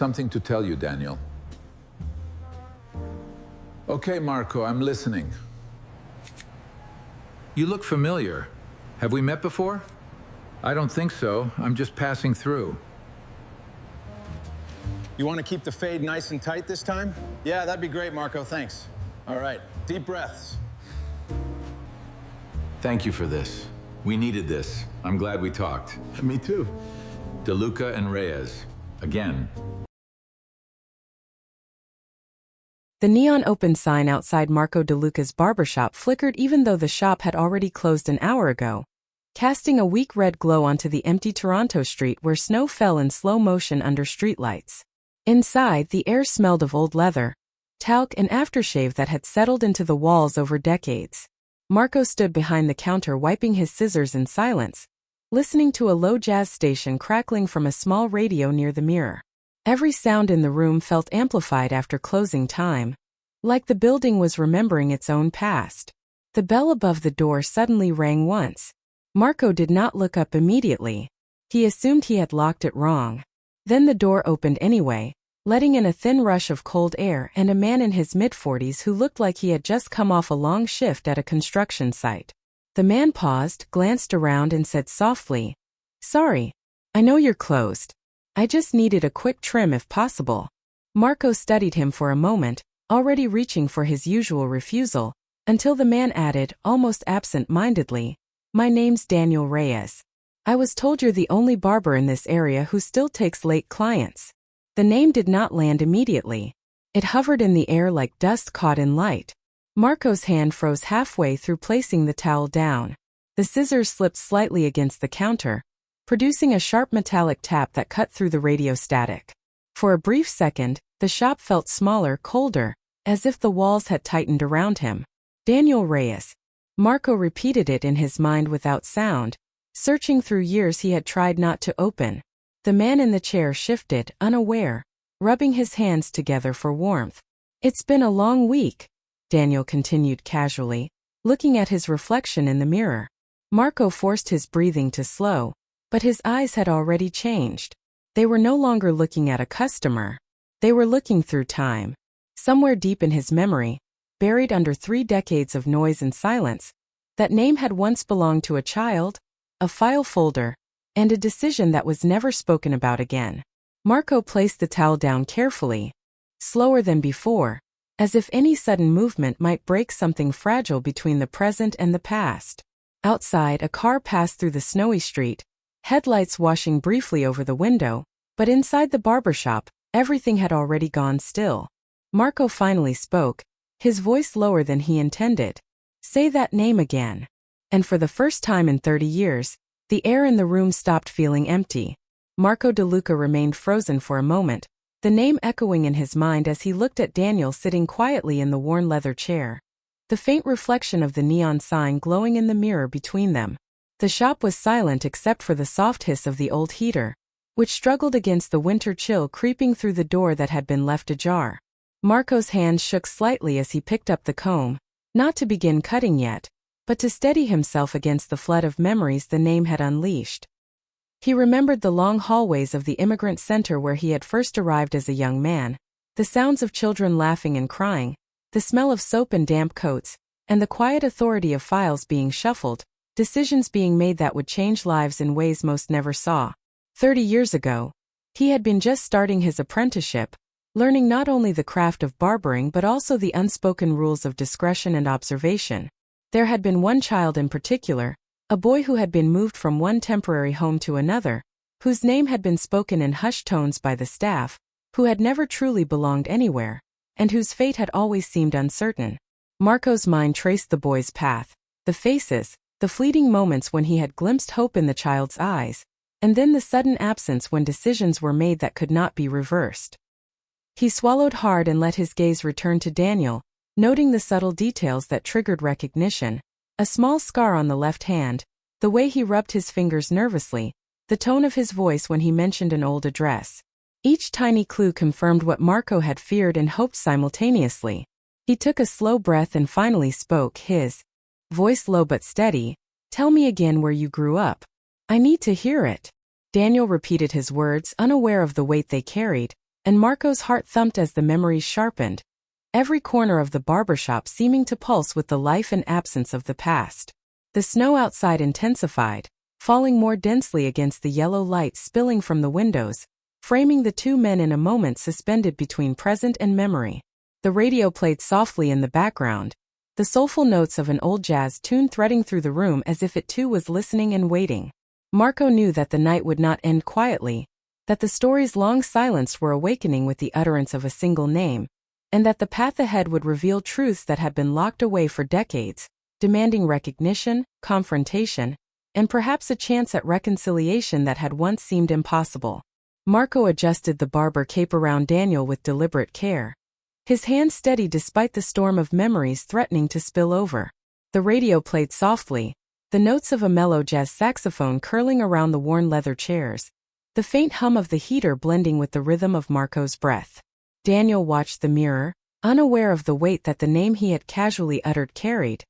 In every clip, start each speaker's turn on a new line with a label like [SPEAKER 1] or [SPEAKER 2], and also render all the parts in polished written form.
[SPEAKER 1] Something to tell you, Daniel. Okay, Marco, I'm listening. You look familiar. Have we met before? I don't think so. I'm just passing through.
[SPEAKER 2] You want to keep the fade nice and tight this time? Yeah, that'd be great, Marco. Thanks. All right, deep breaths.
[SPEAKER 1] Thank you for this. We needed this. I'm glad we talked. Me too. DeLuca and Reyes. Again.
[SPEAKER 3] The neon open sign outside Marco DeLuca's barbershop flickered even though the shop had already closed an hour ago, casting a weak red glow onto the empty Toronto street where snow fell in slow motion under streetlights. Inside, the air smelled of old leather, talc and aftershave that had settled into the walls over decades. Marco stood behind the counter wiping his scissors in silence, listening to a low jazz station crackling from a small radio near the mirror. Every sound in the room felt amplified after closing time, like the building was remembering its own past. The bell above the door suddenly rang once. Marco did not look up immediately. He assumed he had locked it wrong. Then the door opened anyway, letting in a thin rush of cold air and a man in his mid-40s who looked like he had just come off a long shift at a construction site. The man paused, glanced around and said softly, "Sorry. I know you're closed. I just needed a quick trim if possible." Marco studied him for a moment, already reaching for his usual refusal, until the man added, almost absent-mindedly, "My name's Daniel Reyes. I was told you're the only barber in this area who still takes late clients." The name did not land immediately. It hovered in the air like dust caught in light. Marco's hand froze halfway through placing the towel down. The scissors slipped slightly against the counter, producing a sharp metallic tap that cut through the radio static. For a brief second, the shop felt smaller, colder, as if the walls had tightened around him. Daniel Reyes. Marco repeated it in his mind without sound, searching through years he had tried not to open. The man in the chair shifted, unaware, rubbing his hands together for warmth. "It's been a long week," Daniel continued casually, looking at his reflection in the mirror. Marco forced his breathing to slow, but his eyes had already changed. They were no longer looking at a customer. They were looking through time. Somewhere deep in his memory, buried under 3 decades of noise and silence, that name had once belonged to a child, a file folder, and a decision that was never spoken about again. Marco placed the towel down carefully, slower than before, as if any sudden movement might break something fragile between the present and the past. Outside, a car passed through the snowy street, headlights washing briefly over the window, but inside the barbershop, everything had already gone still. Marco finally spoke, his voice lower than he intended. "Say that name again." And for the first time in 30 years, the air in the room stopped feeling empty. Marco DeLuca remained frozen for a moment, the name echoing in his mind as he looked at Daniel sitting quietly in the worn leather chair. The faint reflection of the neon sign glowing in the mirror between them. The shop was silent except for the soft hiss of the old heater, which struggled against the winter chill creeping through the door that had been left ajar. Marco's hand shook slightly as he picked up the comb, not to begin cutting yet, but to steady himself against the flood of memories the name had unleashed. He remembered the long hallways of the immigrant center where he had first arrived as a young man, the sounds of children laughing and crying, the smell of soap and damp coats, and the quiet authority of files being shuffled, decisions being made that would change lives in ways most never saw. 30 years ago, he had been just starting his apprenticeship, learning not only the craft of barbering but also the unspoken rules of discretion and observation. There had been one child in particular, a boy who had been moved from one temporary home to another, whose name had been spoken in hushed tones by the staff, who had never truly belonged anywhere, and whose fate had always seemed uncertain. Marco's mind traced the boy's path, the faces, the fleeting moments when he had glimpsed hope in the child's eyes, and then the sudden absence when decisions were made that could not be reversed. He swallowed hard and let his gaze return to Daniel, noting the subtle details that triggered recognition, a small scar on the left hand, the way he rubbed his fingers nervously, the tone of his voice when he mentioned an old address. Each tiny clue confirmed what Marco had feared and hoped simultaneously. He took a slow breath and finally spoke, his voice low but steady. "Tell me again where you grew up. I need to hear it." Daniel repeated his words, unaware of the weight they carried, and Marco's heart thumped as the memories sharpened, every corner of the barbershop seeming to pulse with the life and absence of the past. The snow outside intensified, falling more densely against the yellow light spilling from the windows, framing the two men in a moment suspended between present and memory. The radio played softly in the background, the soulful notes of an old jazz tune threading through the room as if it too was listening and waiting. Marco knew that the night would not end quietly, that the stories long silenced were awakening with the utterance of a single name, and that the path ahead would reveal truths that had been locked away for decades, demanding recognition, confrontation, and perhaps a chance at reconciliation that had once seemed impossible. Marco adjusted the Barber cape around Daniel with deliberate care, his hand steady despite the storm of memories threatening to spill over. The radio played softly, the notes of a mellow jazz saxophone curling around the worn leather chairs, the faint hum of the heater blending with the rhythm of Marco's breath. Daniel watched the mirror, unaware of the weight that the name he had casually uttered carried,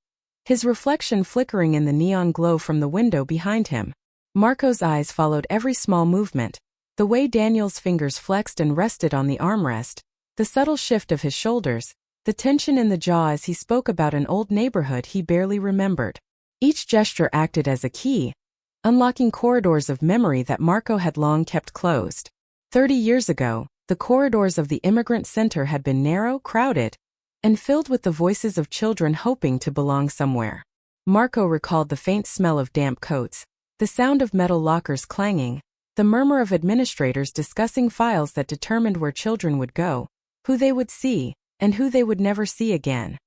[SPEAKER 3] his reflection flickering in the neon glow from the window behind him. Marco's eyes followed every small movement, the way Daniel's fingers flexed and rested on the armrest, the subtle shift of his shoulders, the tension in the jaw as he spoke about an old neighborhood he barely remembered. Each gesture acted as a key, unlocking corridors of memory that Marco had long kept closed. 30 years ago, the corridors of the immigrant center had been narrow, crowded, and filled with the voices of children hoping to belong somewhere. Marco recalled the faint smell of damp coats, the sound of metal lockers clanging, the murmur of administrators discussing files that determined where children would go, who they would see, and who they would never see again.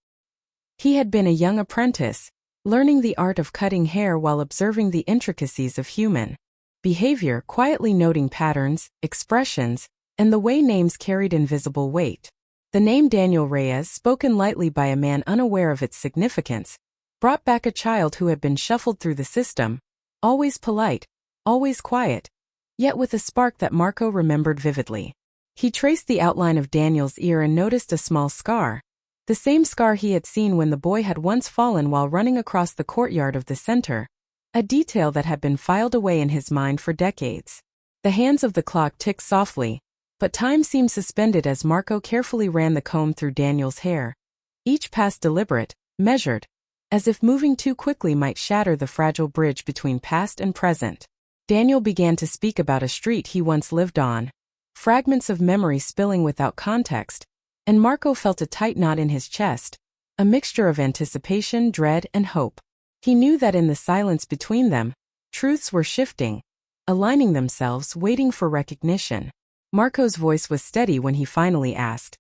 [SPEAKER 3] He had been a young apprentice, learning the art of cutting hair while observing the intricacies of human behavior, quietly noting patterns, expressions, and the way names carried invisible weight. The name Daniel Reyes, spoken lightly by a man unaware of its significance, brought back a child who had been shuffled through the system, always polite, always quiet, yet with a spark that Marco remembered vividly. He traced the outline of Daniel's ear and noticed a small scar, the same scar he had seen when the boy had once fallen while running across the courtyard of the center, a detail that had been filed away in his mind for decades. The hands of the clock ticked softly, but time seemed suspended as Marco carefully ran the comb through Daniel's hair, each pass deliberate, measured, as if moving too quickly might shatter the fragile bridge between past and present. Daniel began to speak about a street he once lived on, fragments of memory spilling without context, and Marco felt a tight knot in his chest, a mixture of anticipation, dread, and hope. He knew that in the silence between them, truths were shifting, aligning themselves, waiting for recognition. Marco's voice was steady when he finally asked,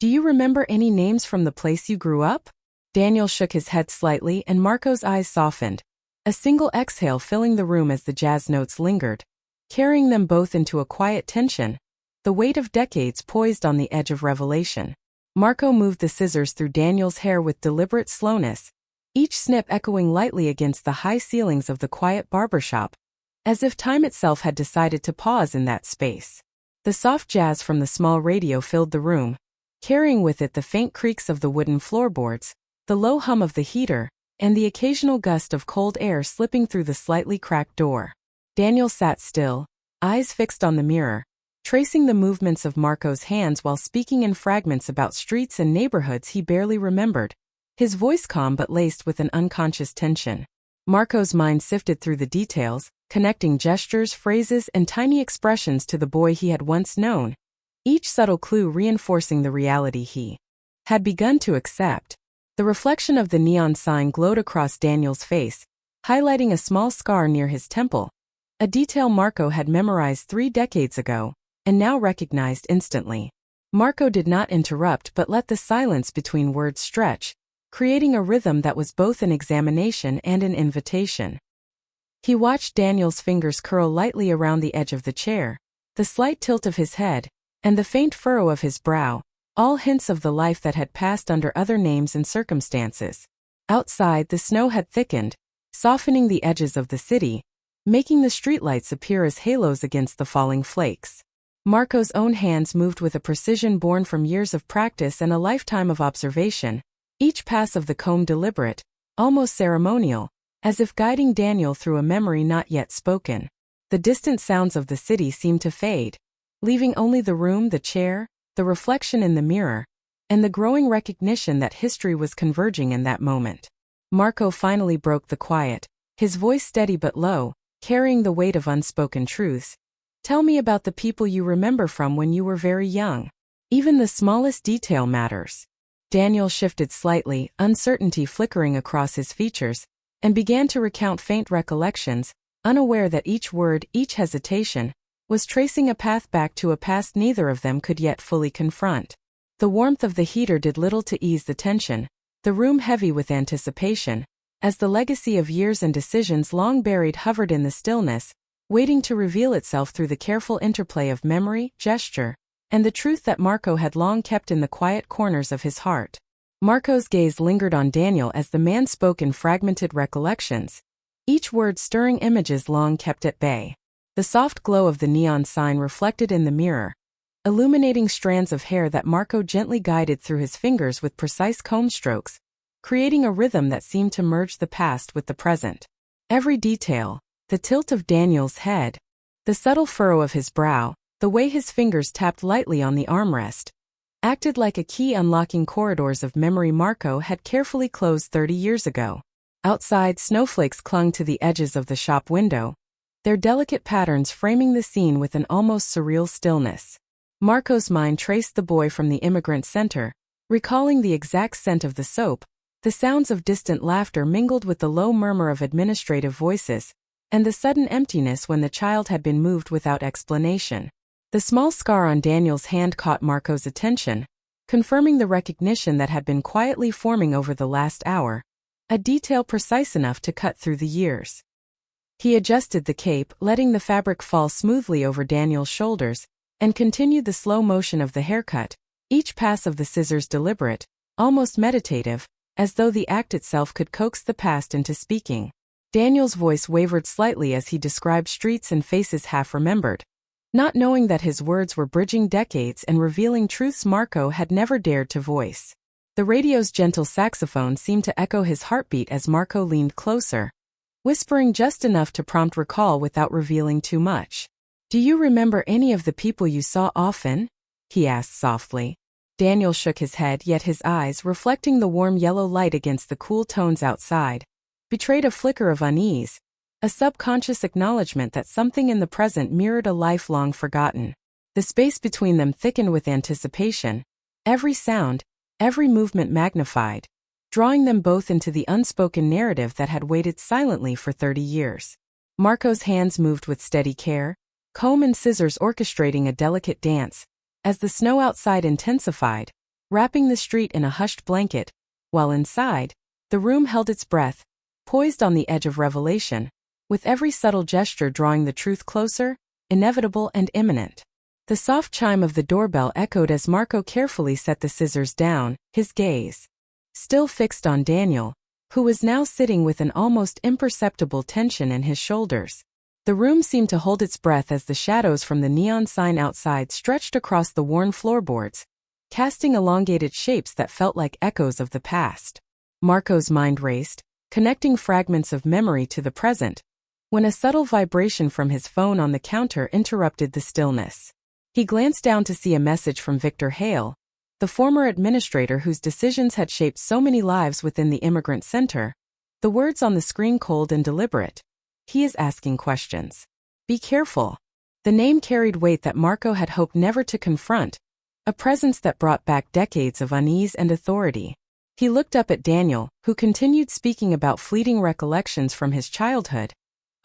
[SPEAKER 3] "Do you remember any names from the place you grew up?" Daniel shook his head slightly and Marco's eyes softened, a single exhale filling the room as the jazz notes lingered, carrying them both into a quiet tension, the weight of decades poised on the edge of revelation. Marco moved the scissors through Daniel's hair with deliberate slowness, each snip echoing lightly against the high ceilings of the quiet barbershop, as if time itself had decided to pause in that space. The soft jazz from the small radio filled the room, carrying with it the faint creaks of the wooden floorboards, the low hum of the heater, and the occasional gust of cold air slipping through the slightly cracked door. Daniel sat still, eyes fixed on the mirror, tracing the movements of Marco's hands while speaking in fragments about streets and neighborhoods he barely remembered, his voice calm but laced with an unconscious tension. Marco's mind sifted through the details, connecting gestures, phrases, and tiny expressions to the boy he had once known, each subtle clue reinforcing the reality he had begun to accept. The reflection of the neon sign glowed across Daniel's face, highlighting a small scar near his temple, a detail Marco had memorized 3 decades ago, and now recognized instantly. Marco did not interrupt but let the silence between words stretch, creating a rhythm that was both an examination and an invitation. He watched Daniel's fingers curl lightly around the edge of the chair, the slight tilt of his head, and the faint furrow of his brow, all hints of the life that had passed under other names and circumstances. Outside, the snow had thickened, softening the edges of the city, making the streetlights appear as halos against the falling flakes. Marco's own hands moved with a precision born from years of practice and a lifetime of observation, each pass of the comb deliberate, almost ceremonial, as if guiding Daniel through a memory not yet spoken. The distant sounds of the city seemed to fade, leaving only the room, the chair, the reflection in the mirror, and the growing recognition that history was converging in that moment. Marco finally broke the quiet, his voice steady but low, carrying the weight of unspoken truths. Tell me about the people you remember from when you were very young. Even the smallest detail matters. Daniel shifted slightly, uncertainty flickering across his features, and began to recount faint recollections, unaware that each word, each hesitation, was tracing a path back to a past neither of them could yet fully confront. The warmth of the heater did little to ease the tension, the room heavy with anticipation, as the legacy of years and decisions long buried hovered in the stillness, waiting to reveal itself through the careful interplay of memory, gesture, and the truth that Marco had long kept in the quiet corners of his heart. Marco's gaze lingered on Daniel as the man spoke in fragmented recollections, each word stirring images long kept at bay. The soft glow of the neon sign reflected in the mirror, illuminating strands of hair that Marco gently guided through his fingers with precise comb strokes, creating a rhythm that seemed to merge the past with the present. Every detail, the tilt of Daniel's head, the subtle furrow of his brow, the way his fingers tapped lightly on the armrest, acted like a key unlocking corridors of memory Marco had carefully closed 30 years ago. Outside, snowflakes clung to the edges of the shop window, their delicate patterns framing the scene with an almost surreal stillness. Marco's mind traced the boy from the immigrant center, recalling the exact scent of the soap, the sounds of distant laughter mingled with the low murmur of administrative voices, and the sudden emptiness when the child had been moved without explanation. The small scar on Daniel's hand caught Marco's attention, confirming the recognition that had been quietly forming over the last hour, a detail precise enough to cut through the years. He adjusted the cape, letting the fabric fall smoothly over Daniel's shoulders, and continued the slow motion of the haircut, each pass of the scissors deliberate, almost meditative, as though the act itself could coax the past into speaking. Daniel's voice wavered slightly as he described streets and faces half remembered, not knowing that his words were bridging decades and revealing truths Marco had never dared to voice. The radio's gentle saxophone seemed to echo his heartbeat as Marco leaned closer, whispering just enough to prompt recall without revealing too much. Do you remember any of the people you saw often? He asked softly. Daniel shook his head, yet his eyes, reflecting the warm yellow light against the cool tones outside, betrayed a flicker of unease, a subconscious acknowledgment that something in the present mirrored a life long forgotten. The space between them thickened with anticipation, every sound, every movement magnified, drawing them both into the unspoken narrative that had waited silently for 30 years. Marco's hands moved with steady care, comb and scissors orchestrating a delicate dance, as the snow outside intensified, wrapping the street in a hushed blanket, while inside, the room held its breath, poised on the edge of revelation, with every subtle gesture drawing the truth closer, inevitable and imminent. The soft chime of the doorbell echoed as Marco carefully set the scissors down, his gaze still fixed on Daniel, who was now sitting with an almost imperceptible tension in his shoulders. The room seemed to hold its breath as the shadows from the neon sign outside stretched across the worn floorboards, casting elongated shapes that felt like echoes of the past. Marco's mind raced, connecting fragments of memory to the present, when a subtle vibration from his phone on the counter interrupted the stillness. He glanced down to see a message from Victor Hale, the former administrator whose decisions had shaped so many lives within the immigrant center. The words on the screen cold and deliberate. He is asking questions. Be careful. The name carried weight that Marco had hoped never to confront, a presence that brought back decades of unease and authority. He looked up at Daniel, who continued speaking about fleeting recollections from his childhood,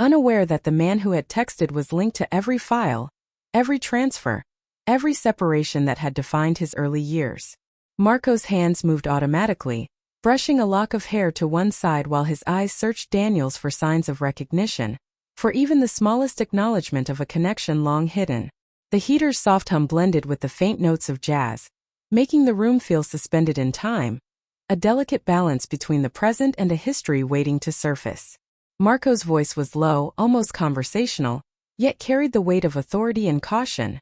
[SPEAKER 3] unaware that the man who had texted was linked to every file, every transfer, every separation that had defined his early years. Marco's hands moved automatically, brushing a lock of hair to one side while his eyes searched Daniel's for signs of recognition, for even the smallest acknowledgement of a connection long hidden. The heater's soft hum blended with the faint notes of jazz, making the room feel suspended in time, a delicate balance between the present and a history waiting to surface. Marco's voice was low, almost conversational, yet carried the weight of authority and caution.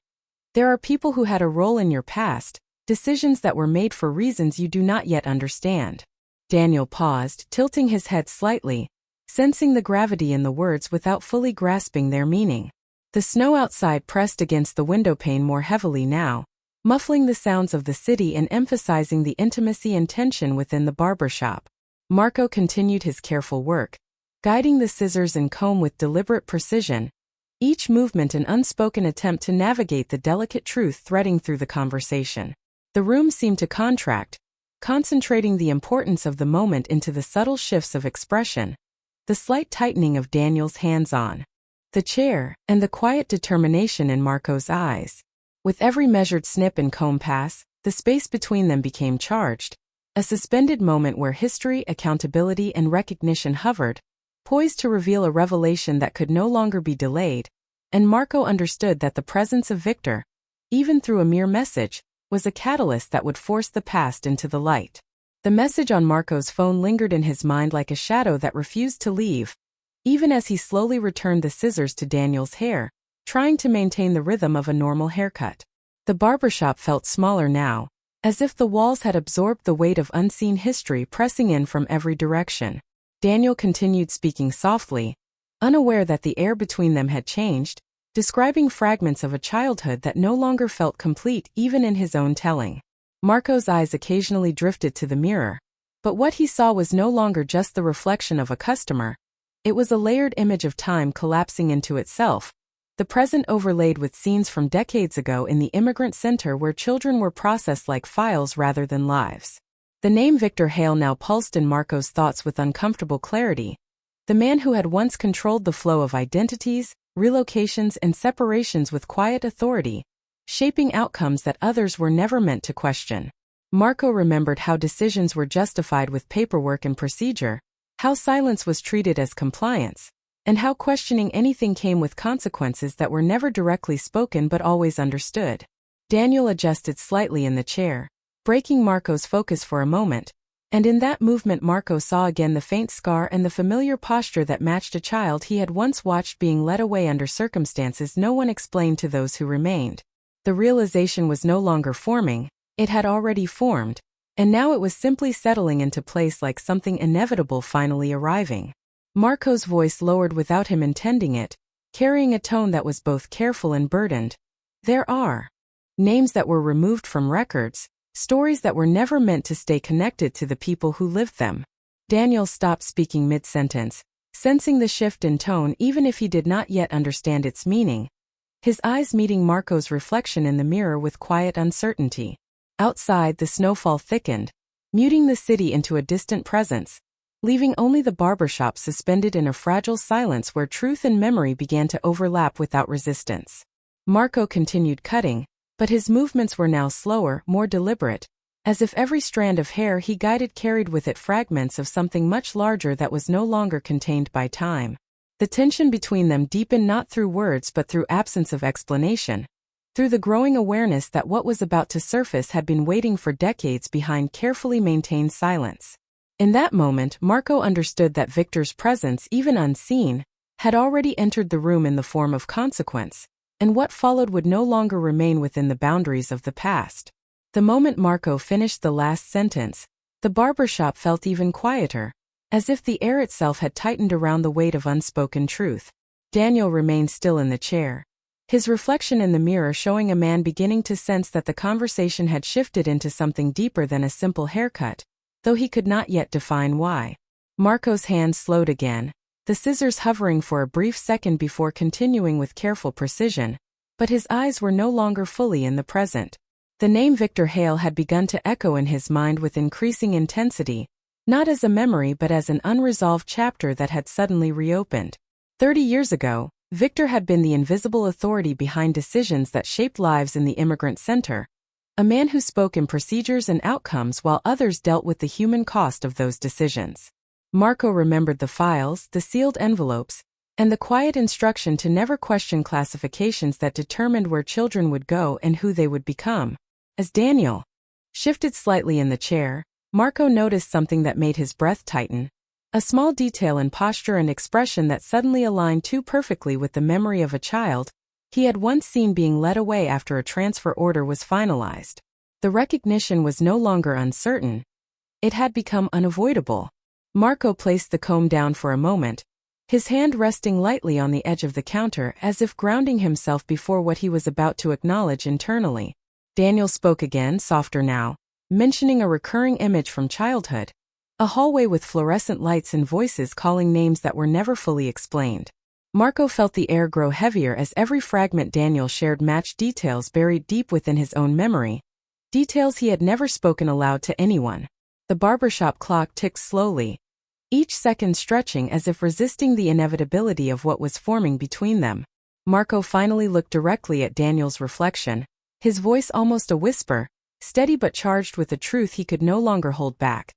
[SPEAKER 3] There are people who had a role in your past, decisions that were made for reasons you do not yet understand. Daniel paused, tilting his head slightly, sensing the gravity in the words without fully grasping their meaning. The snow outside pressed against the windowpane more heavily now, muffling the sounds of the city and emphasizing the intimacy and tension within the barbershop. Marco continued his careful work, guiding the scissors and comb with deliberate precision, each movement an unspoken attempt to navigate the delicate truth threading through the conversation. The room seemed to contract, concentrating the importance of the moment into the subtle shifts of expression, the slight tightening of Daniel's hands on the chair, and the quiet determination in Marco's eyes. With every measured snip and comb pass, the space between them became charged, a suspended moment where history, accountability, and recognition hovered, poised to reveal a revelation that could no longer be delayed, and Marco understood that the presence of Victor, even through a mere message, was a catalyst that would force the past into the light. The message on Marco's phone lingered in his mind like a shadow that refused to leave, even as he slowly returned the scissors to Daniel's hair, trying to maintain the rhythm of a normal haircut. The barbershop felt smaller now, as if the walls had absorbed the weight of unseen history pressing in from every direction. Daniel continued speaking softly, unaware that the air between them had changed, describing fragments of a childhood that no longer felt complete even in his own telling. Marco's eyes occasionally drifted to the mirror, but what he saw was no longer just the reflection of a customer. It was a layered image of time collapsing into itself, the present overlaid with scenes from decades ago in the immigrant center where children were processed like files rather than lives. The name Victor Hale now pulsed in Marco's thoughts with uncomfortable clarity, the man who had once controlled the flow of identities, relocations, and separations with quiet authority, shaping outcomes that others were never meant to question. Marco remembered how decisions were justified with paperwork and procedure, how silence was treated as compliance, and how questioning anything came with consequences that were never directly spoken but always understood. Daniel adjusted slightly in the chair, breaking Marco's focus for a moment, and in that movement Marco saw again the faint scar and the familiar posture that matched a child he had once watched being led away under circumstances no one explained to those who remained. The realization was no longer forming, it had already formed, and now it was simply settling into place like something inevitable finally arriving. Marco's voice lowered without him intending it, carrying a tone that was both careful and burdened. There are names that were removed from records, stories that were never meant to stay connected to the people who lived them. Daniel stopped speaking mid-sentence, sensing the shift in tone even if he did not yet understand its meaning, his eyes meeting Marco's reflection in the mirror with quiet uncertainty. Outside, the snowfall thickened, muting the city into a distant presence, leaving only the barbershop suspended in a fragile silence where truth and memory began to overlap without resistance. Marco continued cutting, but his movements were now slower, more deliberate, as if every strand of hair he guided carried with it fragments of something much larger that was no longer contained by time. The tension between them deepened not through words but through absence of explanation, through the growing awareness that what was about to surface had been waiting for decades behind carefully maintained silence. In that moment, Marco understood that Victor's presence, even unseen, had already entered the room in the form of consequence, and what followed would no longer remain within the boundaries of the past. The moment Marco finished the last sentence, the barbershop felt even quieter, as if the air itself had tightened around the weight of unspoken truth. Daniel remained still in the chair, his reflection in the mirror showing a man beginning to sense that the conversation had shifted into something deeper than a simple haircut, though he could not yet define why. Marco's hand slowed again, the scissors hovering for a brief second before continuing with careful precision, but his eyes were no longer fully in the present. The name Victor Hale had begun to echo in his mind with increasing intensity, not as a memory but as an unresolved chapter that had suddenly reopened. 30 years ago, Victor had been the invisible authority behind decisions that shaped lives in the immigrant center, a man who spoke in procedures and outcomes while others dealt with the human cost of those decisions. Marco remembered the files, the sealed envelopes, and the quiet instruction to never question classifications that determined where children would go and who they would become. As Daniel shifted slightly in the chair, Marco noticed something that made his breath tighten, a small detail in posture and expression that suddenly aligned too perfectly with the memory of a child he had once seen being led away after a transfer order was finalized. The recognition was no longer uncertain. It had become unavoidable. Marco placed the comb down for a moment, his hand resting lightly on the edge of the counter as if grounding himself before what he was about to acknowledge internally. Daniel spoke again, softer now, mentioning a recurring image from childhood. A hallway with fluorescent lights and voices calling names that were never fully explained. Marco felt the air grow heavier as every fragment Daniel shared matched details buried deep within his own memory. Details he had never spoken aloud to anyone. The barbershop clock ticked slowly, each second stretching as if resisting the inevitability of what was forming between them. Marco finally looked directly at Daniel's reflection, his voice almost a whisper, steady but charged with a truth he could no longer hold back.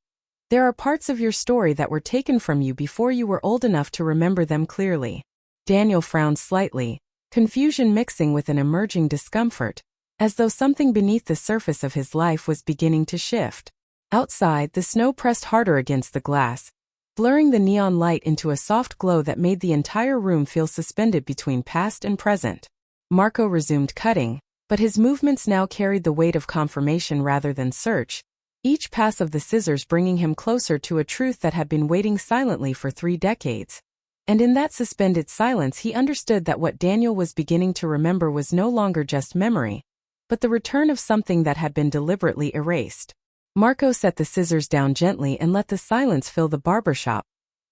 [SPEAKER 3] There are parts of your story that were taken from you before you were old enough to remember them clearly. Daniel frowned slightly, confusion mixing with an emerging discomfort, as though something beneath the surface of his life was beginning to shift. Outside, the snow pressed harder against the glass, blurring the neon light into a soft glow that made the entire room feel suspended between past and present. Marco resumed cutting, but his movements now carried the weight of confirmation rather than search, each pass of the scissors bringing him closer to a truth that had been waiting silently for 3 decades. And in that suspended silence he understood that what Daniel was beginning to remember was no longer just memory, but the return of something that had been deliberately erased. Marco set the scissors down gently and let the silence fill the barbershop,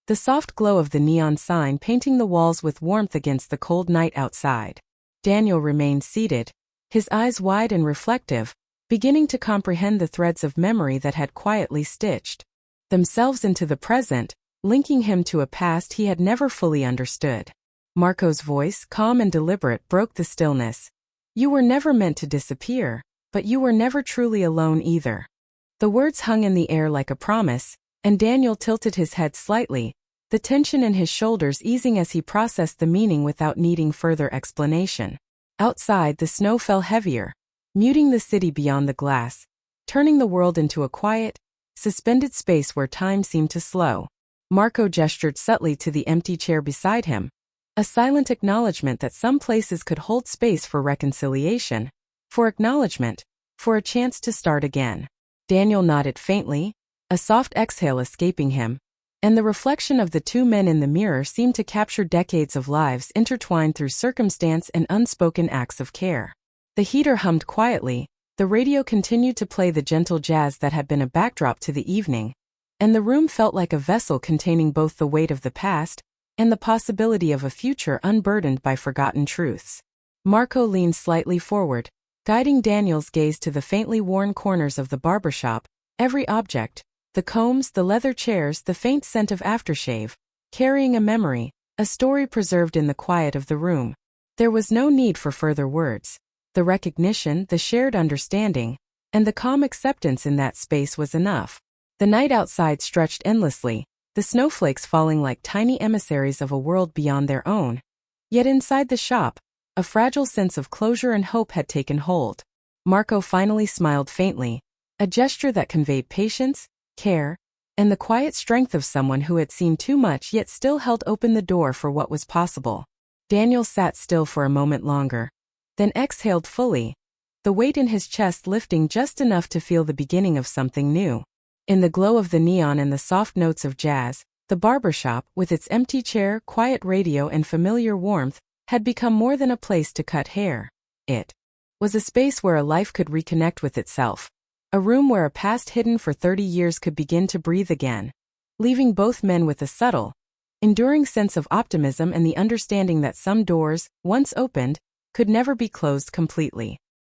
[SPEAKER 3] the soft glow of the neon sign painting the walls with warmth against the cold night outside. Daniel remained seated, his eyes wide and reflective, beginning to comprehend the threads of memory that had quietly stitched themselves into the present, linking him to a past he had never fully understood. Marco's voice, calm and deliberate, broke the stillness. You were never meant to disappear, but you were never truly alone either. The words hung in the air like a promise, and Daniel tilted his head slightly, the tension in his shoulders easing as he processed the meaning without needing further explanation. Outside, the snow fell heavier, muting the city beyond the glass, turning the world into a quiet, suspended space where time seemed to slow. Marco gestured subtly to the empty chair beside him, a silent acknowledgment that some places could hold space for reconciliation, for acknowledgment, for a chance to start again. Daniel nodded faintly, a soft exhale escaping him, and the reflection of the 2 men in the mirror seemed to capture decades of lives intertwined through circumstance and unspoken acts of care. The heater hummed quietly, the radio continued to play the gentle jazz that had been a backdrop to the evening, and the room felt like a vessel containing both the weight of the past and the possibility of a future unburdened by forgotten truths. Marco leaned slightly forward, guiding Daniel's gaze to the faintly worn corners of the barbershop, every object, the combs, the leather chairs, the faint scent of aftershave, carrying a memory, a story preserved in the quiet of the room. There was no need for further words. The recognition, the shared understanding, and the calm acceptance in that space was enough. The night outside stretched endlessly, the snowflakes falling like tiny emissaries of a world beyond their own. Yet inside the shop, a fragile sense of closure and hope had taken hold. Marco finally smiled faintly, a gesture that conveyed patience, care, and the quiet strength of someone who had seen too much yet still held open the door for what was possible. Daniel sat still for a moment longer, then exhaled fully, the weight in his chest lifting just enough to feel the beginning of something new. In the glow of the neon and the soft notes of jazz, the barbershop, with its empty chair, quiet radio and familiar warmth, had become more than a place to cut hair. It was a space where a life could reconnect with itself, a room where a past hidden for 30 years could begin to breathe again, leaving both men with a subtle, enduring sense of optimism and the understanding that some doors, once opened, could never be closed completely.